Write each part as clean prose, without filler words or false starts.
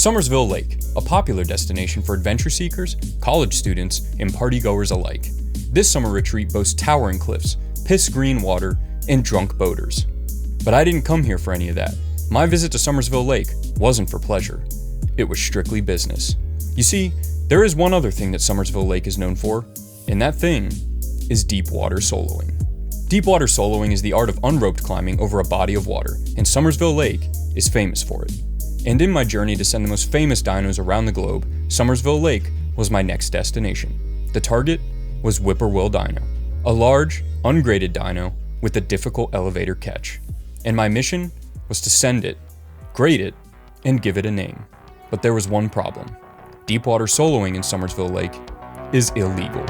Summersville Lake, a popular destination for adventure seekers, college students, and partygoers alike. This summer retreat boasts towering cliffs, piss green water, and drunk boaters. But I didn't come here for any of that. My visit to Summersville Lake wasn't for pleasure. It was strictly business. You see, there is one other thing that Summersville Lake is known for, and that thing is deep water soloing. Deep water soloing is the art of unroped climbing over a body of water, and Summersville Lake is famous for it. And in my journey to send the most famous dinos around the globe, Summersville Lake was my next destination. The target was Whippoorwill Dino, a large, ungraded dino with a difficult elevator catch. And my mission was to send it, grade it, and give it a name. But there was one problem. Deepwater soloing in Summersville Lake is illegal.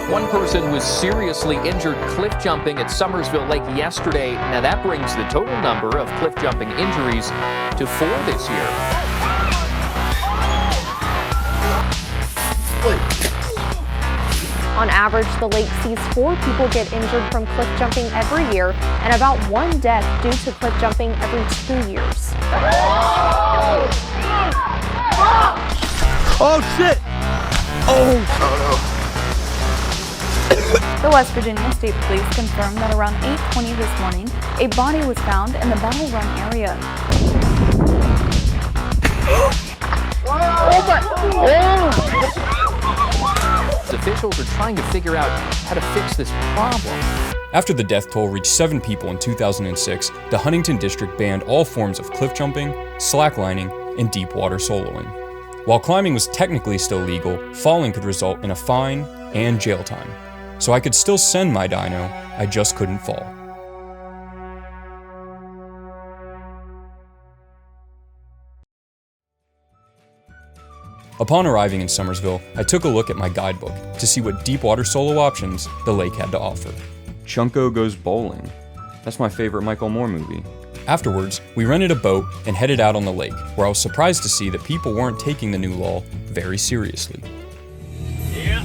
One person was seriously injured cliff jumping at Summersville Lake yesterday. Now that brings the total number of cliff jumping injuries to 4 this year. On average, the lake sees 4 people get injured from cliff jumping every year and about 1 death due to cliff jumping every 2 years. Oh shit! Oh no. The West Virginia State Police confirmed that around 8:20 this morning, a body was found in the Battle Run area. Officials are trying to figure out how to fix this problem. After the death toll reached 7 people in 2006, the Huntington District banned all forms of cliff jumping, slacklining, and deep water soloing. While climbing was technically still legal, falling could result in a fine and jail time. So I could still send my dino, I just couldn't fall. Upon arriving in Summersville, I took a look at my guidebook to see what deep water solo options the lake had to offer. Chunko Goes Bowling. That's my favorite Michael Moore movie. Afterwards, we rented a boat and headed out on the lake, where I was surprised to see that people weren't taking the new law very seriously. Yeah.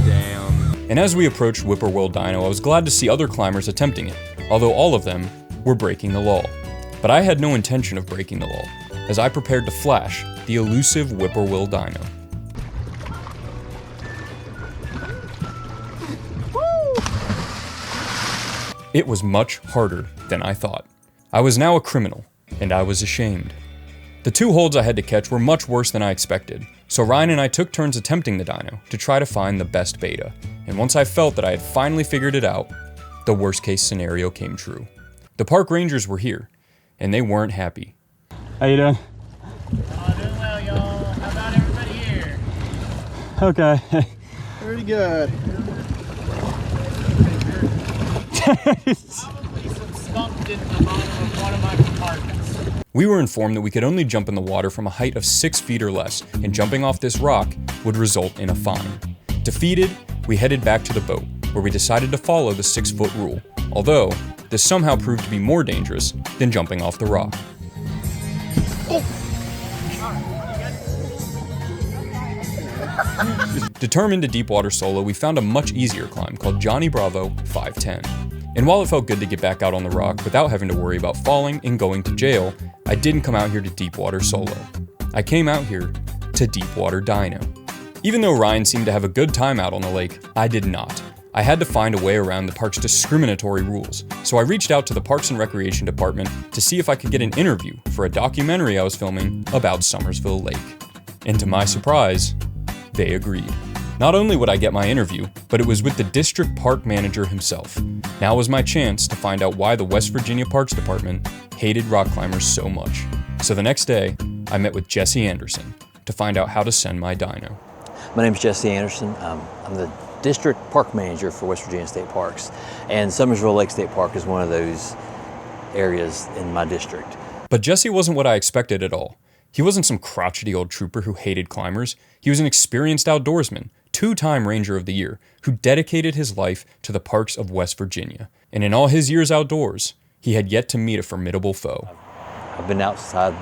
Damn. And as we approached Whippoorwill Dino, I was glad to see other climbers attempting it, although all of them were breaking the law. But I had no intention of breaking the law, as I prepared to flash the elusive Whippoorwill Dino. It was much harder than I thought. I was now a criminal, and I was ashamed. The 2 holds I had to catch were much worse than I expected, so Ryan and I took turns attempting the dino to try to find the best beta. And once I felt that I had finally figured it out, the worst case scenario came true. The park rangers were here, and they weren't happy. How you doing? Doing well, y'all. How about everybody here? Okay. Pretty good. Probably some skunk in the bottom of one of my compartments. We were informed that we could only jump in the water from a height of 6 feet or less, and jumping off this rock would result in a fine. Defeated, we headed back to the boat, where we decided to follow the 6-foot rule, although this somehow proved to be more dangerous than jumping off the rock. Determined to deep water solo, we found a much easier climb called Johnny Bravo 510. And while it felt good to get back out on the rock without having to worry about falling and going to jail, I didn't come out here to deep water solo. I came out here to deep water dino. Even though Ryan seemed to have a good time out on the lake, I did not. I had to find a way around the park's discriminatory rules, so I reached out to the Parks and Recreation Department to see if I could get an interview for a documentary I was filming about Summersville Lake. And to my surprise, they agreed. Not only would I get my interview, but it was with the district park manager himself. Now was my chance to find out why the West Virginia Parks Department hated rock climbers so much. So the next day, I met with Jesse Anderson to find out how to send my dino. My name is Jesse Anderson. I'm the district park manager for West Virginia State Parks, and Summersville Lake State Park is one of those areas in my district. But Jesse wasn't what I expected at all. He wasn't some crotchety old trooper who hated climbers. He was an experienced outdoorsman, 2-time Ranger of the Year, who dedicated his life to the parks of West Virginia. And in all his years outdoors, he had yet to meet a formidable foe. I've been outside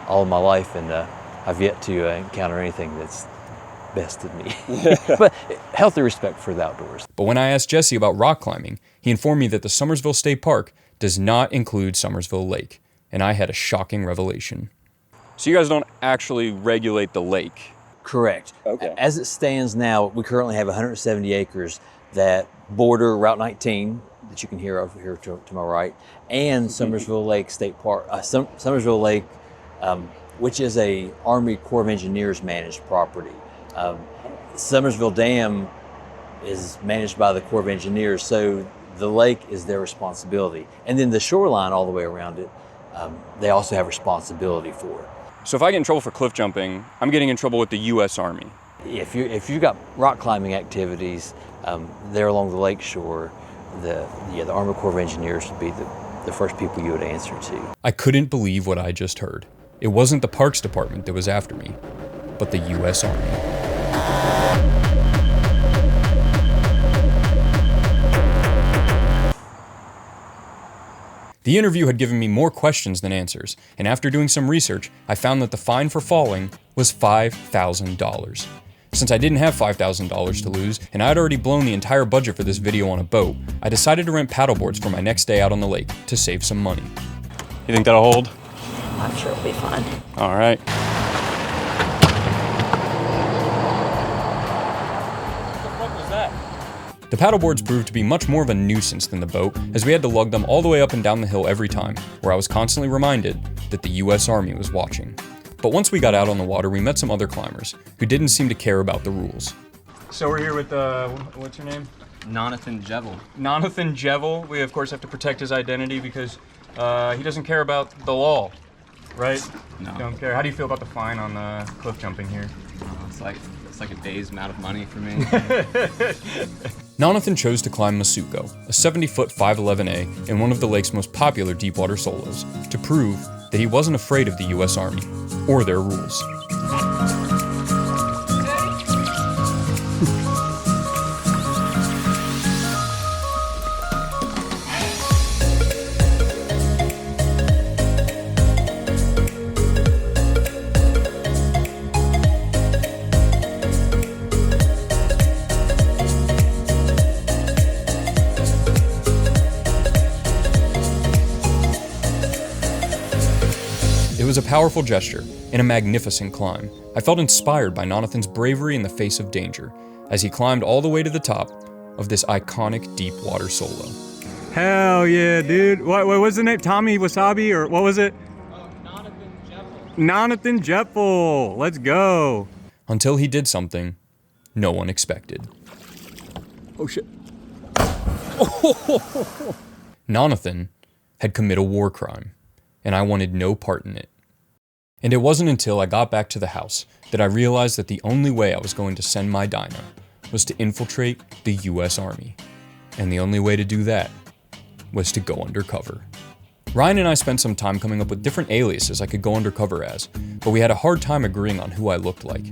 all of my life, and I've yet to encounter anything that's bested me. But healthy respect for the outdoors. But when I asked Jesse about rock climbing, he informed me that the Summersville State Park does not include Summersville Lake, and I had a shocking revelation. So you guys don't actually regulate the lake? Correct. Okay. As it stands now, we currently have 170 acres that border Route 19, that you can hear over here to my right, and Summersville Lake State Park, Summersville Lake, which is a Army Corps of Engineers managed property. Summersville Dam is managed by the Corps of Engineers, so the lake is their responsibility. And then the shoreline all the way around it, they also have responsibility for it. So if I get in trouble for cliff jumping, I'm getting in trouble with the U.S. Army. If you've got rock climbing activities there along the lake shore, the Army Corps of Engineers would be the first people you would answer to. I couldn't believe what I just heard. It wasn't the Parks Department that was after me, but the U.S. Army. The interview had given me more questions than answers, and after doing some research, I found that the fine for falling was $5,000. Since I didn't have $5,000 to lose, and I had already blown the entire budget for this video on a boat, I decided to rent paddleboards for my next day out on the lake to save some money. You think that'll hold? I'm sure it'll be fine. All right. The paddleboards proved to be much more of a nuisance than the boat, as we had to lug them all the way up and down the hill every time, where I was constantly reminded that the U.S. Army was watching. But once we got out on the water, we met some other climbers, who didn't seem to care about the rules. So we're here with, what's your name? Nonathan Jevel. Nonathan Jevel. We of course have to protect his identity because he doesn't care about the law, right? No. Don't care. How do you feel about the fine on cliff jumping here? It's like a day's amount of money for me. Nonathan chose to climb Masuko, a 70-foot 511A in one of the lake's most popular deepwater solos, to prove that he wasn't afraid of the U.S. Army or their rules. It was a powerful gesture and a magnificent climb. I felt inspired by Nonathan's bravery in the face of danger as he climbed all the way to the top of this iconic deep water solo. Hell yeah, dude. What was the name? Tommy Wasabi, or what was it? Nonathan Jevel. Nonathan Jevel. Let's go. Until he did something no one expected. Oh shit. Nonathan had committed a war crime, and I wanted no part in it. And it wasn't until I got back to the house that I realized that the only way I was going to send my dyno was to infiltrate the U.S. Army. And the only way to do that was to go undercover. Ryan and I spent some time coming up with different aliases I could go undercover as, but we had a hard time agreeing on who I looked like.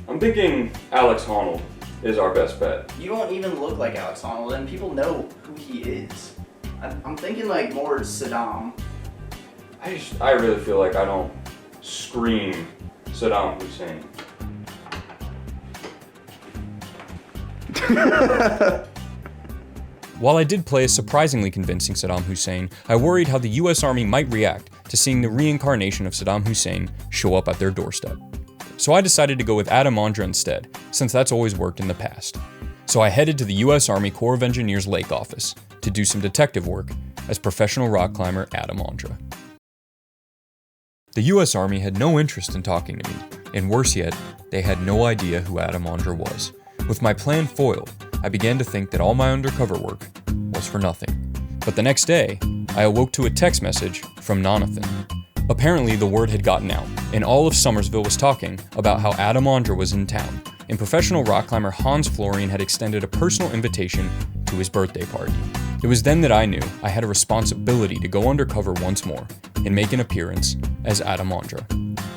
I'm thinking Alex Honnold is our best bet. You don't even look like Alex Honnold, and people know who he is. I'm thinking like more Saddam. I really feel like I don't scream Saddam Hussein. While I did play a surprisingly convincing Saddam Hussein, I worried how the US Army might react to seeing the reincarnation of Saddam Hussein show up at their doorstep. So I decided to go with Adam Ondra instead, since that's always worked in the past. So I headed to the US Army Corps of Engineers Lake office to do some detective work as professional rock climber Adam Ondra. The US Army had no interest in talking to me, and worse yet, they had no idea who Adam Ondra was. With my plan foiled, I began to think that all my undercover work was for nothing. But the next day, I awoke to a text message from Nonathan. Apparently, the word had gotten out, and all of Summersville was talking about how Adam Ondra was in town, and professional rock climber Florine had extended a personal invitation to his birthday party. It was then that I knew I had a responsibility to go undercover once more and make an appearance as Adam Ondra.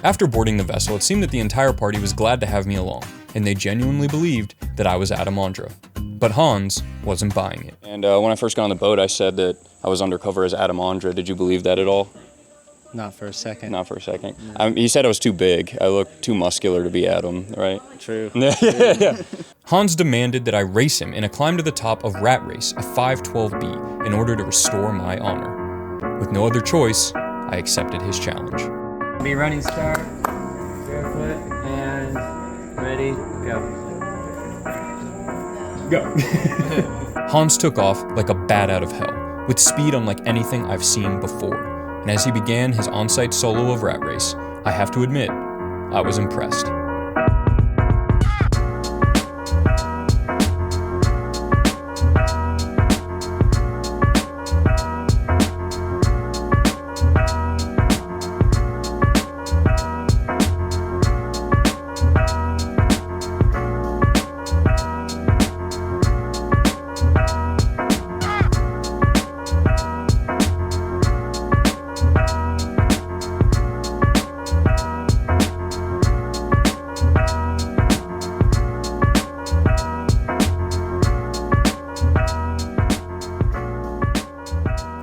After boarding the vessel, it seemed that the entire party was glad to have me along, and they genuinely believed that I was Adam Ondra. But Hans wasn't buying it. And when I first got on the boat, I said that I was undercover as Adam Ondra. Did you believe that at all? Not for a second. Not for a second. No. He said I was too big. I looked too muscular to be Adam, right? True. Yeah. Hans demanded that I race him in a climb to the top of Rat Race, a 512B, in order to restore my honor. With no other choice, I accepted his challenge. Be running start, barefoot, and ready, go. Hans took off like a bat out of hell, with speed unlike anything I've seen before. And as he began his on-site solo of Rat Race, I have to admit, I was impressed.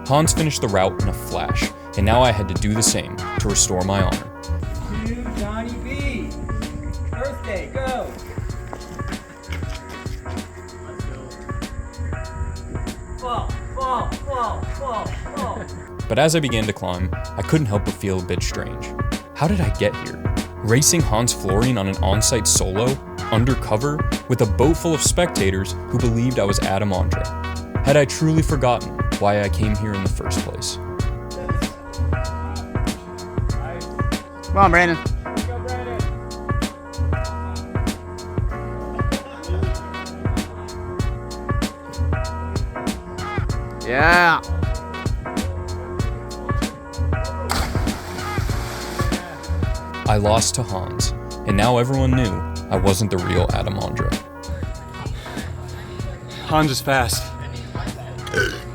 Hans finished the route in a flash, and now I had to do the same to restore my honor. You, Johnny B. Birthday, go. Fall. But as I began to climb, I couldn't help but feel a bit strange. How did I get here? Racing Hans Florine on an on-site solo, undercover, with a boat full of spectators who believed I was Adam Andre. Had I truly forgotten why I came here in the first place? Come on, Brandon. Yeah. I lost to Hans, and now everyone knew I wasn't the real Adam Andre. Hans is fast.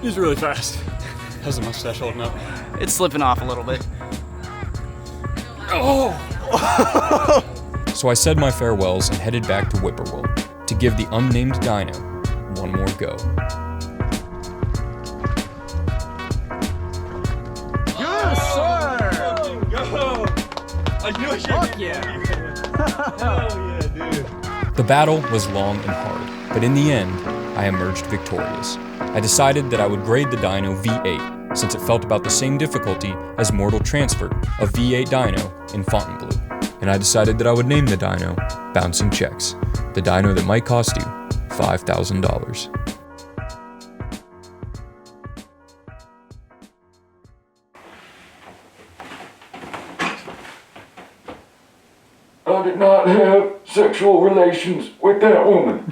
He's really fast. How's the mustache holding up? It's slipping off a little bit. So I said my farewells and headed back to Whippoorwill to give the unnamed dyno one more go. Yes, sir! Go! I knew I should. Fuck yeah! Hell yeah, dude. The battle was long and hard, but in the end, I emerged victorious. I decided that I would grade the dyno V8, since it felt about the same difficulty as Mortal Transfer, a V8 dyno in Fontainebleau. And I decided that I would name the dyno Bouncing Checks, the dyno that might cost you $5,000. I did not have sexual relations with that woman.